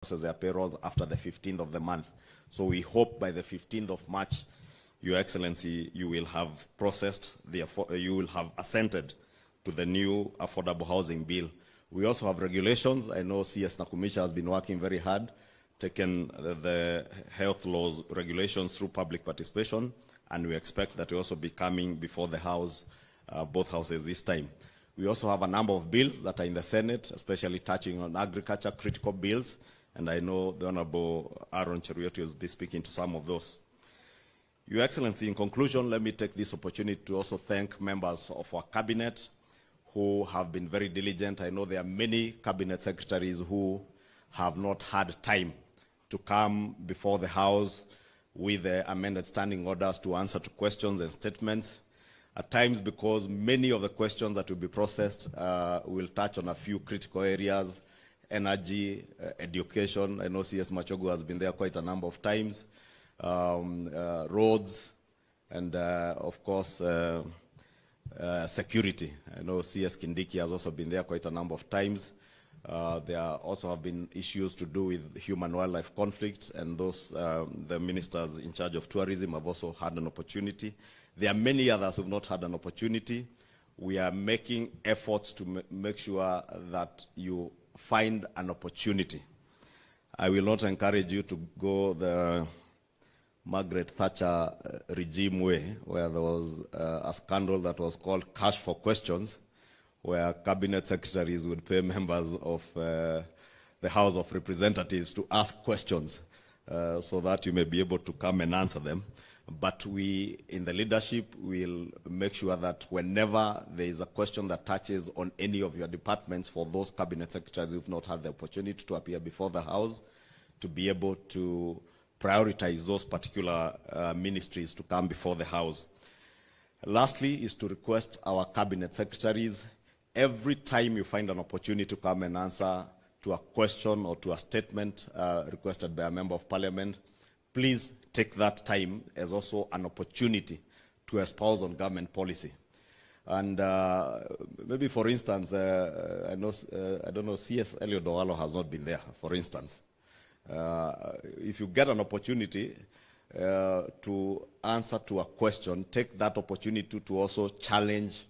process their payrolls after the 15th of the month. So we hope by the 15th of March, Your Excellency, you will have you will have assented to the new affordable housing bill. We also have regulations. I know CS Nakumisha has been working very hard, taken the health laws regulations through public participation, and we expect that will also be coming before the House, both houses this time. We also have a number of bills that are in the Senate, especially touching on agriculture, critical bills, and I know the Honorable Aaron Cheruiyot will be speaking to some of those. Your Excellency, in conclusion, let me take this opportunity to also thank members of our cabinet who have been very diligent. I know there are many cabinet secretaries who have not had time to come before the House with the amended standing orders to answer to questions and statements. At times, because many of the questions that will be processed will touch on a few critical areas: energy, education. I know CS Machogu has been there quite a number of times. Roads, and of course, security. I know CS Kindiki has also been there quite a number of times. There also have been issues to do with human-wildlife conflicts, and those, the ministers in charge of tourism have also had an opportunity. There are many others who have not had an opportunity. We are making efforts to make sure that you find an opportunity. I will not encourage you to go the Margaret Thatcher regime way, where there was a scandal that was called Cash for Questions, where cabinet secretaries would pay members of the House of Representatives to ask questions so that you may be able to come and answer them. But we, in the leadership, will make sure that whenever there is a question that touches on any of your departments, for those cabinet secretaries who have not had the opportunity to appear before the House, to be able to prioritize those particular ministries to come before the House. Lastly, is to request our cabinet secretaries, every time you find an opportunity to come and answer to a question or to a statement requested by a member of Parliament, please take that time as also an opportunity to espouse on government policy. And maybe, for instance, I don't know, CS Elliot Owalo has not been there, for instance. If you get an opportunity to answer to a question, take that opportunity to also challenge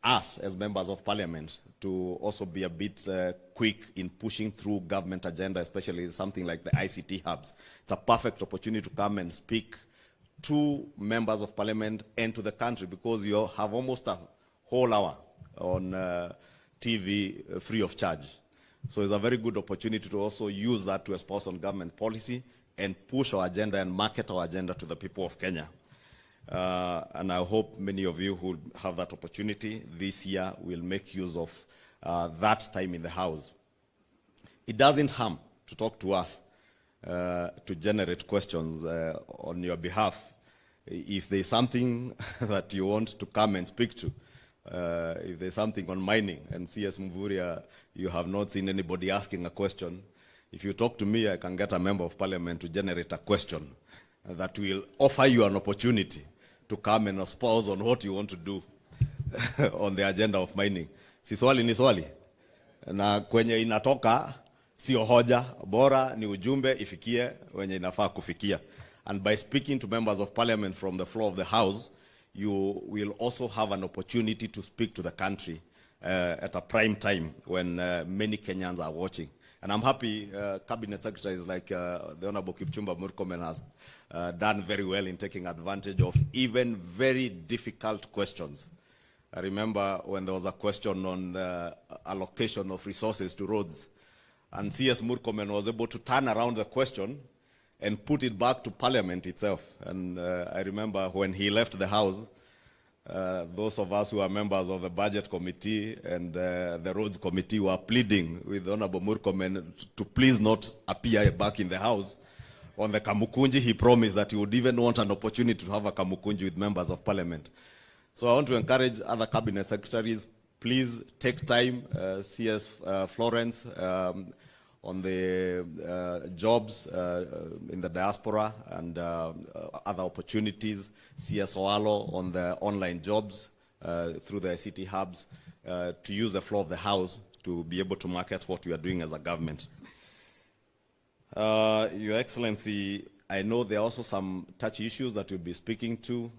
us as members of Parliament to also be a bit quick in pushing through government agenda, especially something like the ICT hubs. It's a perfect opportunity to come and speak to members of Parliament and to the country, because you have almost a whole hour on TV free of charge. So it's a very good opportunity to also use that to espouse on government policy and push our agenda and market our agenda to the people of Kenya. And I hope many of you who have that opportunity this year will make use of that time in the House. It doesn't harm to talk to us, to generate questions on your behalf. If there's something that you want to come and speak to, if there's something on mining, and CS Mvuria, you have not seen anybody asking a question, if you talk to me, I can get a member of Parliament to generate a question that will offer you an opportunity to come and espouse on what you want to do on the agenda of mining. Si swali ni swali. Na kwenye inatoka, sio hoja, bora ni ujumbe ifikie wenye inafaa kufikia. And by speaking to members of Parliament from the floor of the House, you will also have an opportunity to speak to the country at a prime time when many Kenyans are watching. And I'm happy cabinet secretaries like the Honorable Kipchumba Murkomen has done very well in taking advantage of even very difficult questions. I remember when there was a question on the allocation of resources to roads, and CS Murkomen was able to turn around the question and put it back to Parliament itself. And I remember when he left the House, those of us who are members of the Budget Committee and the Roads Committee were pleading with Honorable Murkomen to please not appear back in the House. On the Kamukunji, he promised that he would even want an opportunity to have a Kamukunji with members of Parliament. So I want to encourage other cabinet secretaries, please take time, CS Florence, on the jobs in the diaspora and other opportunities, CS Owalo on the online jobs through the ICT hubs, to use the floor of the House to be able to market what we are doing as a government. Your Excellency, I know there are also some touchy issues that you'll be speaking to,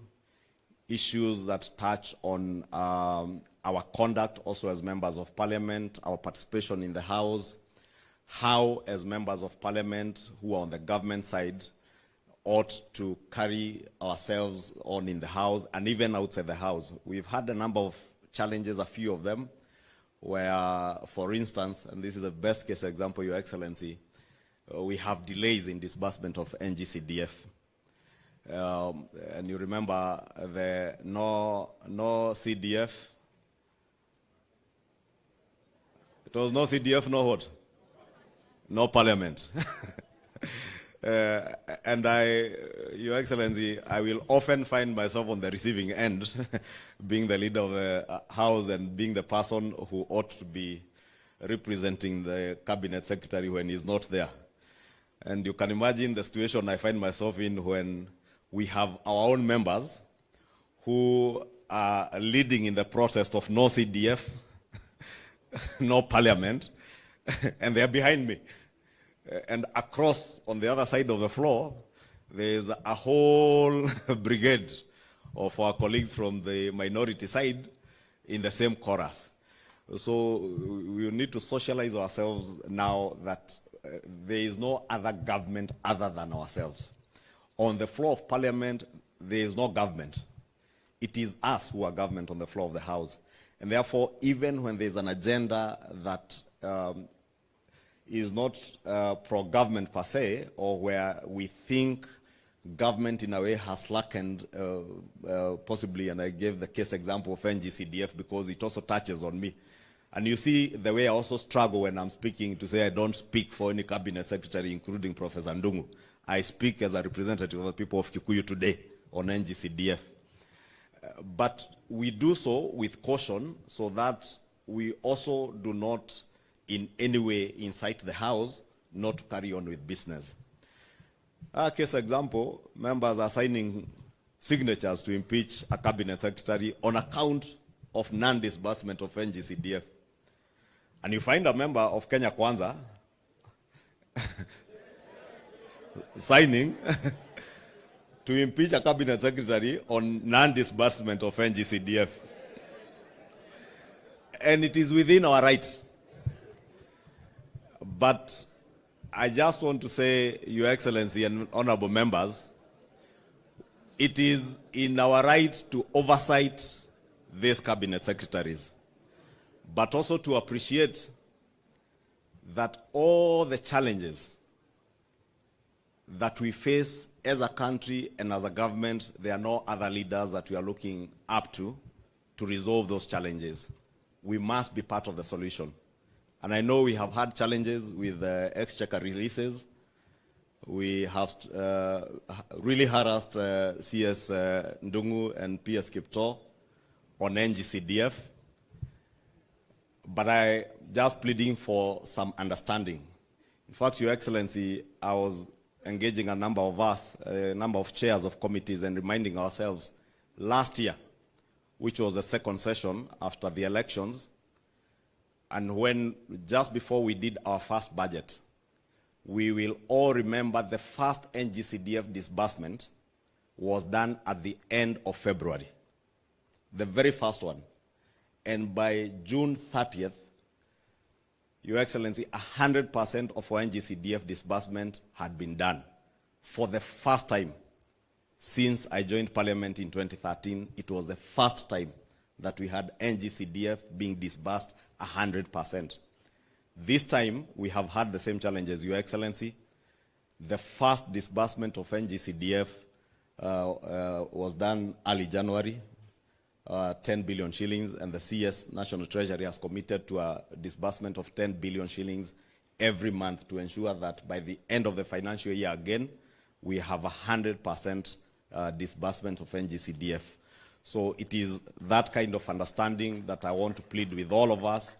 issues that touch on our conduct also as members of Parliament, our participation in the House, how as members of Parliament who are on the government side ought to carry ourselves on in the House and even outside the House. We've had a number of challenges, a few of them, where, for instance, and this is a best case example, Your Excellency, we have delays in disbursement of NGCDF. And you remember the no CDF. It was no CDF, no what? No Parliament. And Your Excellency, I will often find myself on the receiving end, being the leader of the House and being the person who ought to be representing the Cabinet Secretary when he's not there. And you can imagine the situation I find myself in when we have our own members who are leading in the process of no CDF, no Parliament, and they're behind me. And across, on the other side of the floor, there's a whole brigade of our colleagues from the minority side in the same chorus. So we need to socialize ourselves now that there is no other government other than ourselves. On the floor of Parliament, there is no government. It is us who are government on the floor of the House. And therefore, even when there's an agenda that is not pro-government per se, or where we think government in a way has slackened, possibly, and I gave the case example of NGCDF because it also touches on me. And you see the way I also struggle when I'm speaking to say I don't speak for any cabinet secretary, including Professor Ndungu. I speak as a representative of the people of Kikuyu today on NGCDF. But we do so with caution so that we also do not in any way incite the House not to carry on with business. Case example, members are signing signatures to impeach a cabinet secretary on account of non-disbursement of NGCDF. And you find a member of Kenya Kwanza signing to impeach a cabinet secretary on non-disbursement of NGCDF. And it is within our right. But I just want to say, Your Excellency and honorable members, it is in our right to oversight these cabinet secretaries, but also to appreciate that all the challenges that we face as a country and as a government, there are no other leaders that we are looking up to resolve those challenges. We must be part of the solution. And I know we have had challenges with exchequer releases. We have really harassed CS Ndungu and PS Kipto on NGCDF. But I just pleading for some understanding. In fact, Your Excellency, I was engaging a number of us, a number of chairs of committees, and reminding ourselves last year, which was the second session after the elections, and when just before we did our first budget, we will all remember the first NGCDF disbursement was done at the end of February, the very first one. And by June 30th, Your Excellency, 100% of our NGCDF disbursement had been done. For the first time since I joined Parliament in 2013, it was the first time that we had NGCDF being disbursed 100%. This time, we have had the same challenges, Your Excellency. The first disbursement of NGCDF was done early January, 10 billion shillings, and the CS National Treasury has committed to a disbursement of 10 billion shillings every month to ensure that by the end of the financial year again, we have 100% disbursement of NGCDF. So it is that kind of understanding that I want to plead with all of us,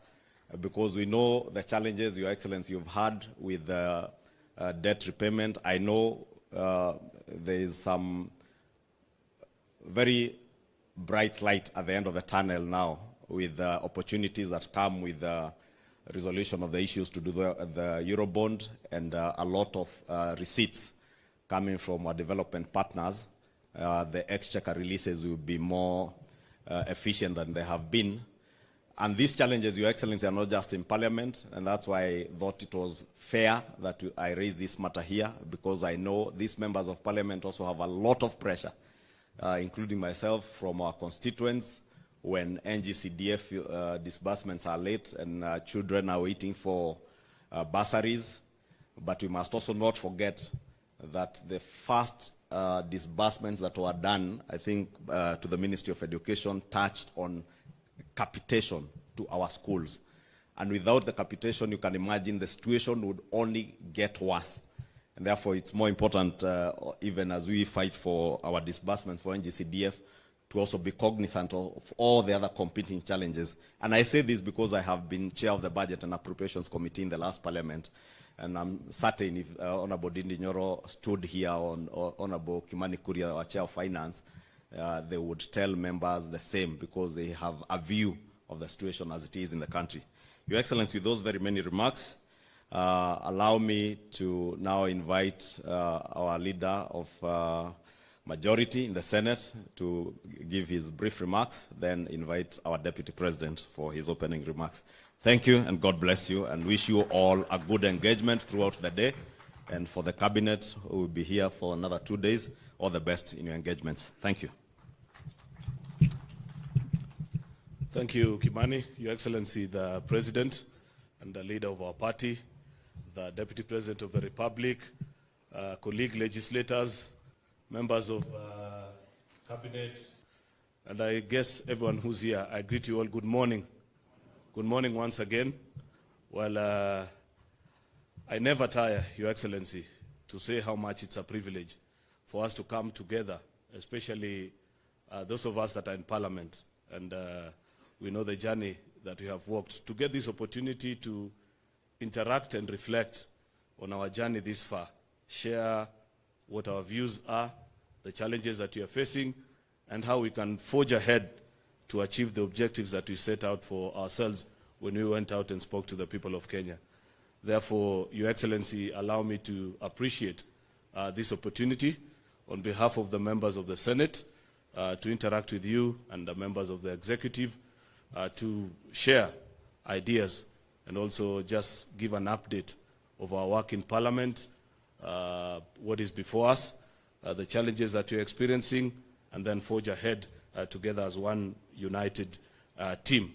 because we know the challenges, Your Excellency, you've had with debt repayment. I know there is some very bright light at the end of the tunnel now with opportunities that come with resolution of the issues to do the Eurobond, and a lot of receipts coming from our development partners, the exchequer releases will be more efficient than they have been. And these challenges, Your Excellency, are not just in Parliament, and that's why I thought it was fair that I raise this matter here, because I know these members of Parliament also have a lot of pressure, including myself, from our constituents, when NGCDF disbursements are late and children are waiting for bursaries. But we must also not forget that the first disbursements that were done, I think, to the Ministry of Education, touched on capitation to our schools. And without the capitation, you can imagine the situation would only get worse. And therefore, it's more important, even as we fight for our disbursements for NGCDF, to also be cognizant of all the other competing challenges. And I say this because I have been chair of the Budget and Appropriations Committee in the last Parliament. And I'm certain if Honorable Dindi Nyoro stood here, or Honorable Kimani Kuria, our Chair of Finance, they would tell members the same, because they have a view of the situation as it is in the country. Your Excellency, with those very many remarks, allow me to now invite our leader of majority in the Senate to give his brief remarks, then invite our Deputy President for his opening remarks. Thank you, and God bless you, and wish you all a good engagement throughout the day. And for the Cabinet, who will be here for another 2 days, all the best in your engagements. Thank you. Thank you, Kimani. Your Excellency, the President and the leader of our party, the Deputy President of the Republic, colleague legislators, members of Cabinet, and I guess everyone who's here, I greet you all good morning. Good morning once again. Well, I never tire, Your Excellency, to say how much it's a privilege for us to come together, especially those of us that are in Parliament, and we know the journey that we have walked, to get this opportunity to interact and reflect on our journey this far, share what our views are, the challenges that we are facing, and how we can forge ahead to achieve the objectives that we set out for ourselves when we went out and spoke to the people of Kenya. Therefore, Your Excellency, allow me to appreciate this opportunity on behalf of the members of the Senate to interact with you and the members of the Executive, to share ideas and also just give an update of our work in Parliament, what is before us, the challenges that you're experiencing, and then forge ahead together as one united team.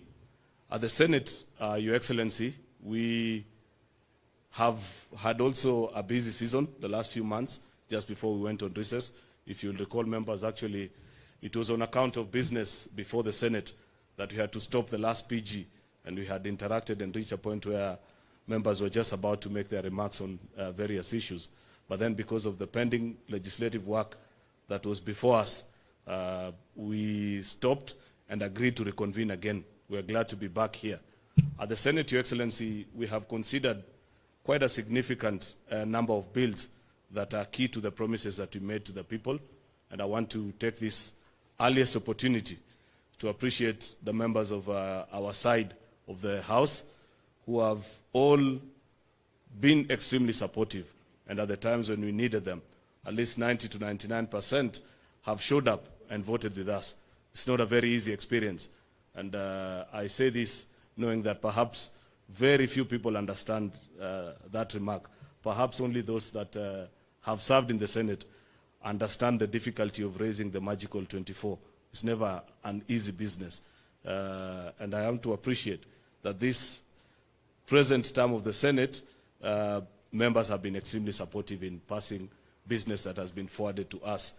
At the Senate, Your Excellency, we have had also a busy season the last few months, just before we went on recess. If you'll recall, members, actually, it was on account of business before the Senate that we had to stop the last PG, and we had interacted and reached a point where members were just about to make their remarks on various issues. But then, because of the pending legislative work that was before us, we stopped and agreed to reconvene again. We're glad to be back here. At the Senate, Your Excellency, we have considered quite a significant number of bills that are key to the promises that we made to the people. And I want to take this earliest opportunity to appreciate the members of our side of the House, who have all been extremely supportive. And at the times when we needed them, at least 90 to 99% have showed up and voted with us. It's not a very easy experience. And I say this knowing that perhaps very few people understand that remark. Perhaps only those that have served in the Senate understand the difficulty of raising the magical 24. It's never an easy business. And I am to appreciate that this present term of the Senate, members have been extremely supportive in passing business that has been forwarded to us.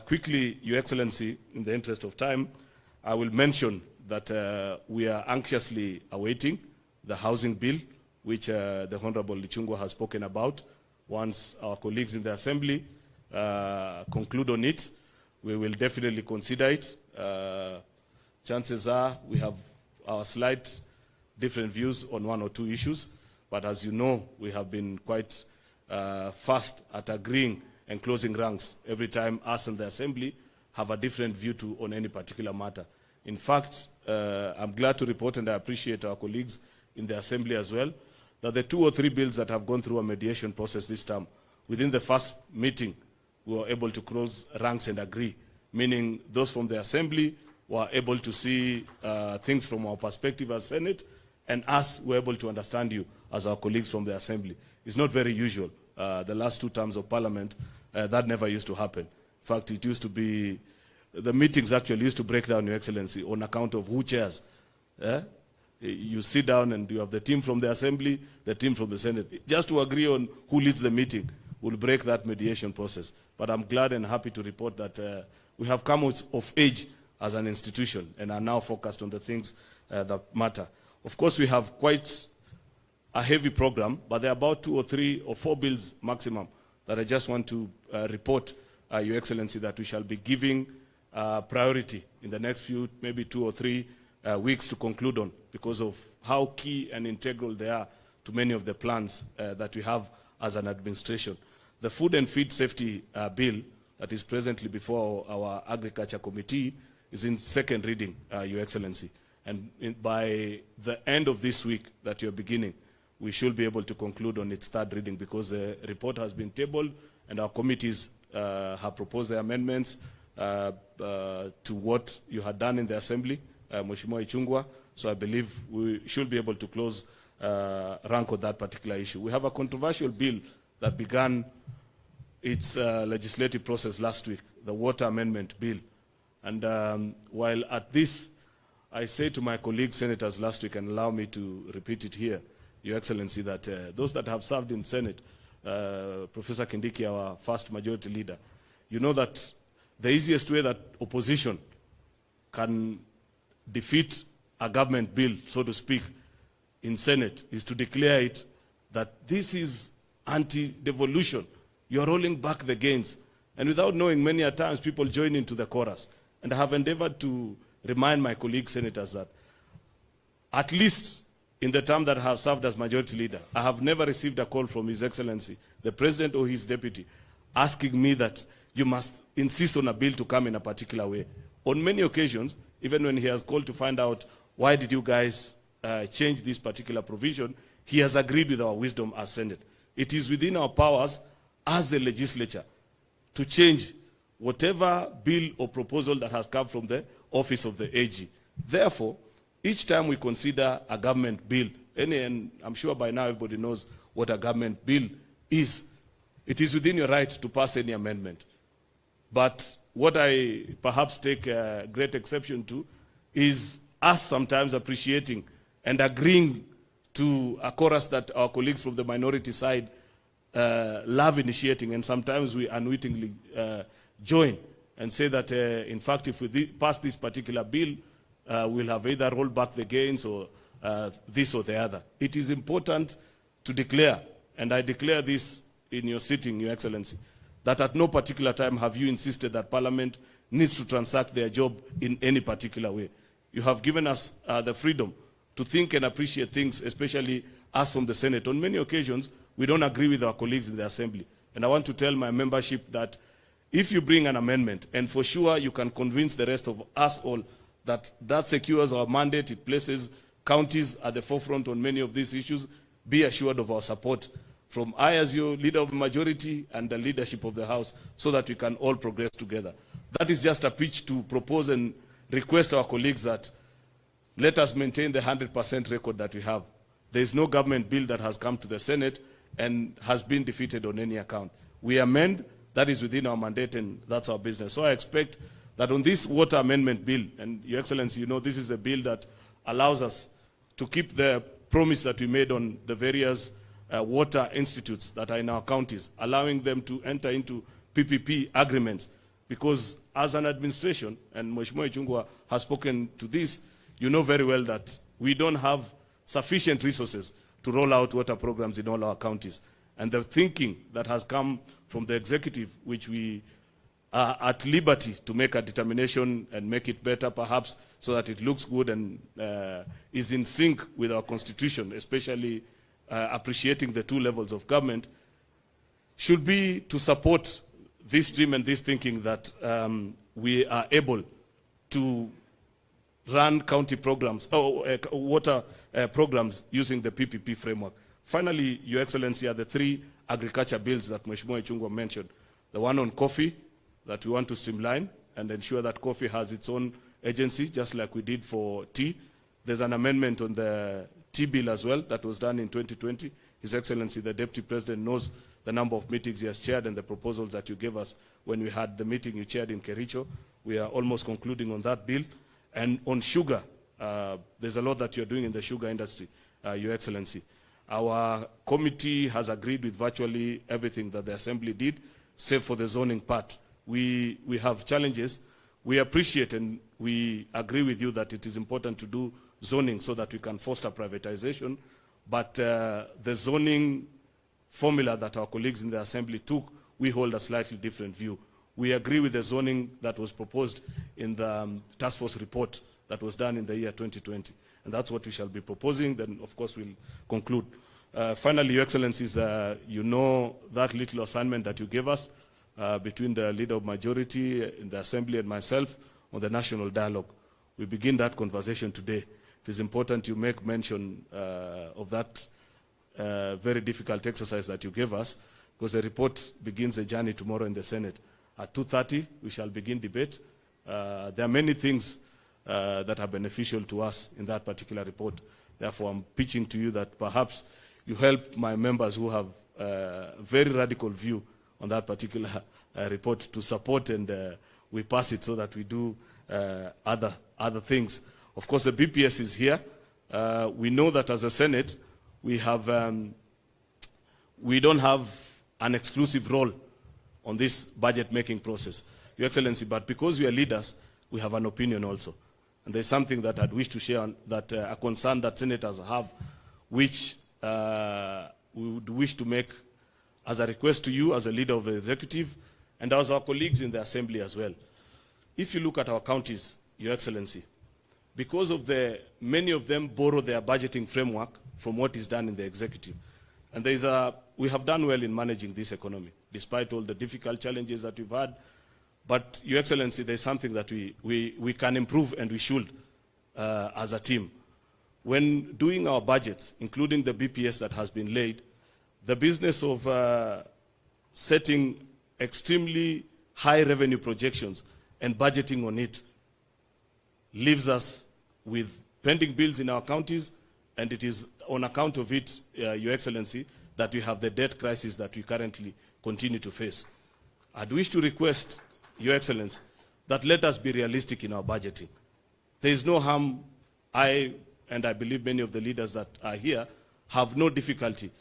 Quickly, Your Excellency, in the interest of time, I will mention that we are anxiously awaiting the housing bill, which the Honorable Lichungwa has spoken about. Once our colleagues in the Assembly conclude on it, we will definitely consider it. Chances are we have our slight different views on one or two issues, but as you know, we have been quite fast at agreeing and closing ranks every time us and the Assembly have a different view on any particular matter. In fact, I'm glad to report, and I appreciate our colleagues in the Assembly as well, that the 2 or 3 bills that have gone through a mediation process this time, within the first meeting, we were able to close ranks and agree, meaning those from the Assembly were able to see things from our perspective as Senate, and us were able to understand you as our colleagues from the Assembly. It's not very usual. The last 2 terms of Parliament, that never used to happen. In fact, it used to be, the meetings actually used to break down, Your Excellency, on account of who chairs. You sit down and you have the team from the Assembly, the team from the Senate. Just to agree on who leads the meeting will break that mediation process. But I'm glad and happy to report that we have come out of age as an institution and are now focused on the things that matter. Of course, we have quite a heavy program, but there are about 2 or 3 or 4 bills maximum that I just want to report, Your Excellency, that we shall be giving priority in the next few, maybe 2 or 3 weeks to conclude on, because of how key and integral they are to many of the plans that we have as an administration. The Food and Feed Safety Bill that is presently before our Agriculture Committee is in 2nd reading, Your Excellency. And by the end of this week that you're beginning, we should be able to conclude on its 3rd reading, because the report has been tabled and our committees have proposed their amendments to what you had done in the Assembly, Mheshimiwa Ichung'wah. So I believe we should be able to close rank on that particular issue. We have a controversial bill that began its legislative process last week, the Water Amendment Bill. And while at this, I say to my colleague senators last week, and allow me to repeat it here, Your Excellency, that those that have served in Senate, Professor Kindiki, our first majority leader, you know that the easiest way that opposition can defeat a government bill, so to speak, in Senate is to declare it that this is anti-devolution. You're rolling back the gains. And without knowing, many a times people join into the chorus. And I have endeavored to remind my colleague senators that at least in the term that I have served as majority leader, I have never received a call from His Excellency, the President or his deputy, asking me that you must insist on a bill to come in a particular way. On many occasions, even when he has called to find out why did you guys change this particular provision, he has agreed with our wisdom as Senate. It is within our powers as a legislature to change whatever bill or proposal that has come from the office of the AG. Therefore, each time we consider a government bill, and I'm sure by now everybody knows what a government bill is, it is within your right to pass any amendment. But what I perhaps take great exception to is us sometimes appreciating and agreeing to a chorus that our colleagues from the minority side love initiating, and sometimes we unwittingly join and say that, in fact, if we pass this particular bill, we'll have either rolled back the gains or this or the other. It is important to declare, and I declare this in your sitting, Your Excellency, that at no particular time have you insisted that Parliament needs to transact their job in any particular way. You have given us the freedom to think and appreciate things, especially us from the Senate. On many occasions, we don't agree with our colleagues in the Assembly. And I want to tell my membership that if you bring an amendment, and for sure you can convince the rest of us all that that secures our mandate, it places counties at the forefront on many of these issues, be assured of our support from I as your leader of the majority and the leadership of the House, so that we can all progress together. That is just a pitch to propose and request our colleagues that let us maintain the 100% record that we have. There is no government bill that has come to the Senate and has been defeated on any account. We amend, that is within our mandate, and that's our business. So I expect that on this water amendment bill, and Your Excellency, you know this is a bill that allows us to keep the promise that we made on the various water institutes that are in our counties, allowing them to enter into PPP agreements. Because as an administration, and Mheshimiwa Ichung'wah has spoken to this, you know very well that we don't have sufficient resources to roll out water programs in all our counties. And the thinking that has come from the executive, which we are at liberty to make a determination and make it better perhaps, so that it looks good and is in sync with our constitution, especially appreciating the 2 levels of government, should be to support this dream and this thinking that we are able to run county programs, water programs using the PPP framework. Finally, Your Excellency, are the 3 agriculture bills that Mheshimiwa Ichung'wah mentioned. The one on coffee, that we want to streamline and ensure that coffee has its own agency, just like we did for tea. There's an amendment on the tea bill as well that was done in 2020. His Excellency, the Deputy President, knows the number of meetings he has chaired and the proposals that you gave us when we had the meeting you chaired in Kericho. We are almost concluding on that bill. And on sugar, there's a lot that you're doing in the sugar industry, Your Excellency. Our committee has agreed with virtually everything that the Assembly did, save for the zoning part. We have challenges. We appreciate and we agree with you that it is important to do zoning so that we can foster privatization. But the zoning formula that our colleagues in the Assembly took, we hold a slightly different view. We agree with the zoning that was proposed in the task force report that was done in the year 2020. And that's what we shall be proposing. Then, of course, we'll conclude. Finally, Your Excellencies, you know that little assignment that you gave us between the Leader of Majority in the Assembly and myself on the national dialogue. We begin that conversation today. It is important you make mention of that very difficult exercise that you gave us, because the report begins a journey tomorrow in the Senate. At 2:30, we shall begin debate. There are many things that are beneficial to us in that particular report. Therefore, I'm pitching to you that perhaps you help my members who have a very radical view on that particular report to support, and we pass it so that we do other things. Of course, the BPS is here. We know that as a Senate, we don't have an exclusive role on this budget-making process, Your Excellency, but because we are leaders, we have an opinion also. And there's something that I'd wish to share, that a concern that senators have, which we would wish to make as a request to you as a leader of the executive and as our colleagues in the Assembly as well. If you look at our counties, Your Excellency, because of many of them borrow their budgeting framework from what is done in the executive. And we have done well in managing this economy, despite all the difficult challenges that we've had. But, Your Excellency, there's something that we can improve, and we should as a team. When doing our budgets, including the BPS that has been laid, the business of setting extremely high revenue projections and budgeting on it leaves us with pending bills in our counties, and it is on account of it, Your Excellency, that we have the debt crisis that we currently continue to face. I'd wish to request, Your Excellency, that let us be realistic in our budgeting. There is no harm. I believe many of the leaders that are here have no difficulty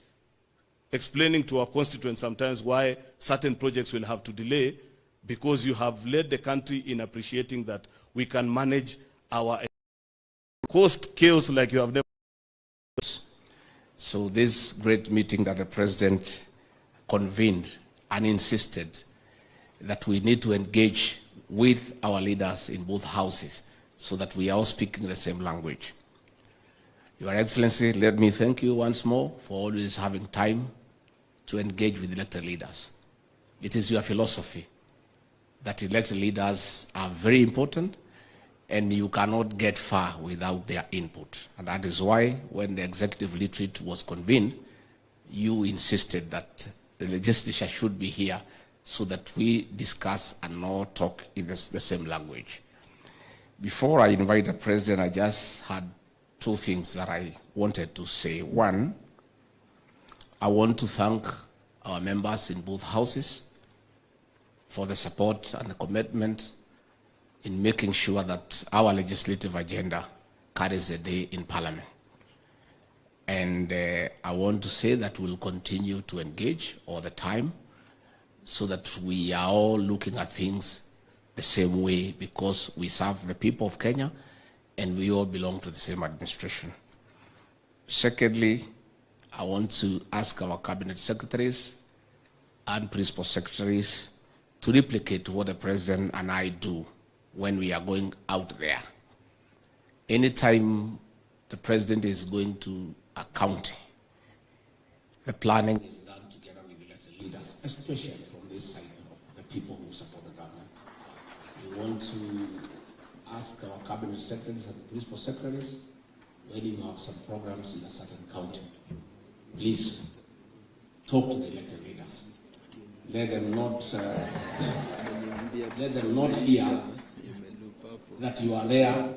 explaining to our constituents sometimes why certain projects will have to delay, because you have led the country in appreciating that we can manage our cost chaos like you have never. So this great meeting that the President convened and insisted that we need to engage with our leaders in both houses so that we are all speaking the same language. Your Excellency, let me thank you once more for always having time to engage with elected leaders. It is your philosophy that elected leaders are very important, and you cannot get far without their input. And that is why when the executive retreat was convened, you insisted that the legislature should be here so that we discuss and not talk in the same language. Before I invite the President, I just had two things that I wanted to say. One, I want to thank our members in both houses for the support and the commitment in making sure that our legislative agenda carries the day in Parliament. And I want to say that we'll continue to engage all the time so that we are all looking at things the same way, because we serve the people of Kenya and we all belong to the same administration. Secondly, I want to ask our cabinet secretaries and principal secretaries to replicate what the President and I do when we are going out there. Anytime the President is going to a county, the planning is done together with elected leaders, especially from this side of the people who support the government. We want to ask ask our cabinet secretaries and principal secretaries, when you have some programs in a certain county, please talk to the elected leaders. Let them not hear that you are there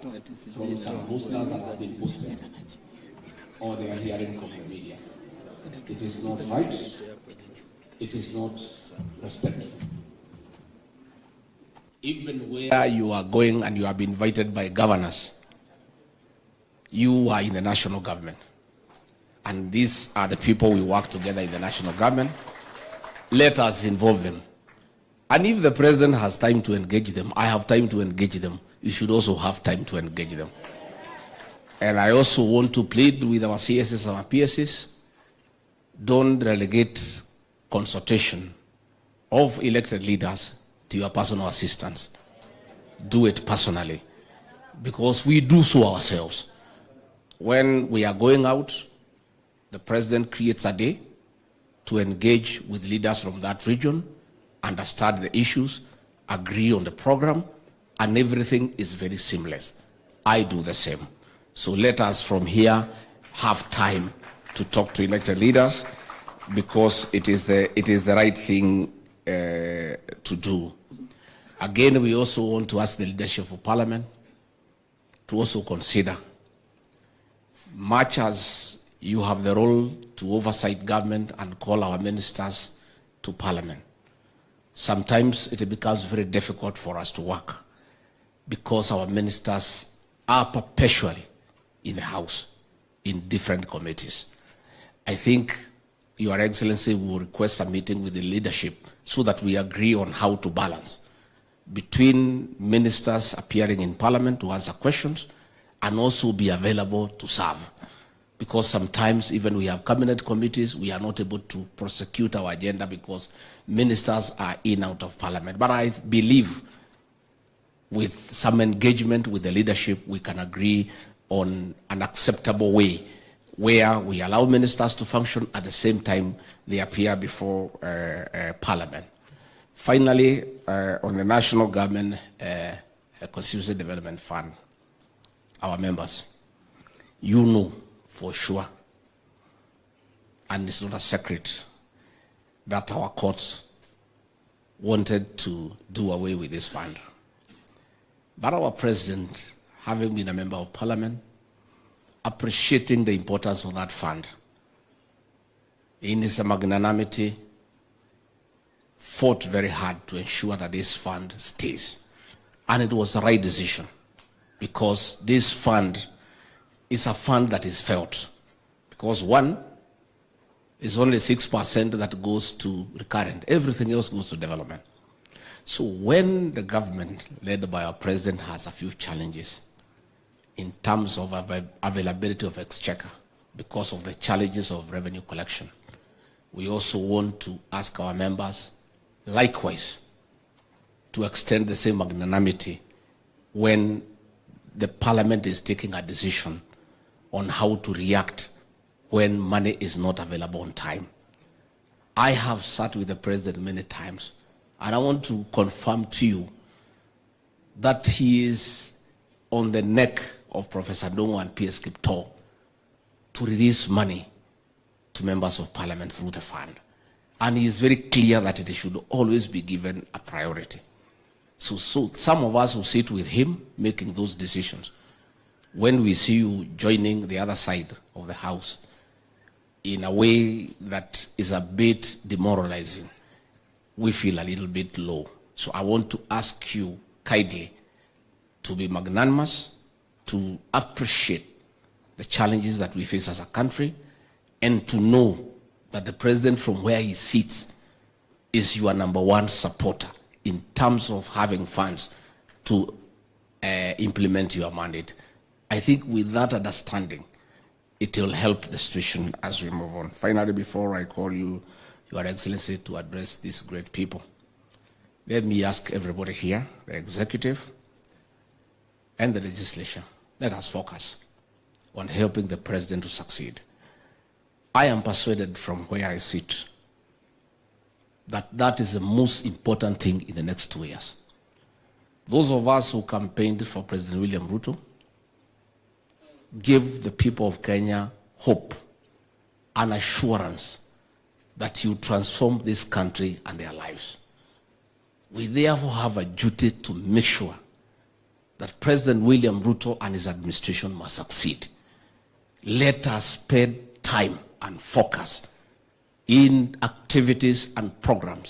from some boosters that have been boosted, or they are hearing from the media. It is not right. It is not respectful. Even where you are going and you have been invited by governors, you are in the national government. And these are the people we work together in the national government. Let us involve them. And if the president has time to engage them, I have time to engage them. You should also have time to engage them. And I also want to plead with our CSs and our PSs, don't relegate consultation of elected leaders to your personal assistants. Do it personally, because we do so ourselves. When we are going out, the president creates a day to engage with leaders from that region, understand the issues, agree on the program, and everything is very seamless. I do the same. So let us from here have time to talk to elected leaders, because it is the right thing to do. Again, we also want to ask the leadership of Parliament to also consider, much as you have the role to oversight government and call our ministers to Parliament, sometimes it becomes very difficult for us to work because our ministers are perpetually in the House, in different committees. I think Your Excellency will request a meeting with the leadership so that we agree on how to balance between ministers appearing in Parliament to answer questions and also be available to serve. Because sometimes even we have cabinet committees, we are not able to prosecute our agenda because ministers are in out of Parliament. But I believe with some engagement with the leadership, we can agree on an acceptable way where we allow ministers to function at the same time they appear before Parliament. Finally, on the National Government Constituency Development Fund, our members, you know for sure, and it's not a secret, that our courts wanted to do away with this fund. But our president, having been a member of Parliament, appreciating the importance of that fund, in his magnanimity, fought very hard to ensure that this fund stays. And it was the right decision, because this fund is a fund that is felt. Because one, is only 6% that goes to recurrent. Everything else goes to development. So when the government, led by our president, has a few challenges in terms of availability of exchequer because of the challenges of revenue collection, we also want to ask our members, likewise, to extend the same magnanimity when the Parliament is taking a decision on how to react when money is not available on time. I have sat with the president many times, and I want to confirm to you that he is on the neck of Professor Ndung'u and PS Kiptoo to release money to members of Parliament through the fund. And he is very clear that it should always be given a priority. So some of us who sit with him making those decisions, when we see you joining the other side of the House in a way that is a bit demoralizing, we feel a little bit low. So I want to ask you kindly to be magnanimous, to appreciate the challenges that we face as a country, and to know that the president from where he sits is your #1 supporter in terms of having funds to implement your mandate. I think with that understanding, it will help the situation as we move on. Finally, before I call you, Your Excellency, to address these great people, let me ask everybody here, the executive and the legislature, let us focus on helping the president to succeed. I am persuaded from where I sit that that is the most important thing in the next 2 years. Those of us who campaigned for President William Ruto give the people of Kenya hope and assurance that you transform this country and their lives. We therefore have a duty to make sure that President William Ruto and his administration must succeed. Let us spend time and focus in activities and programs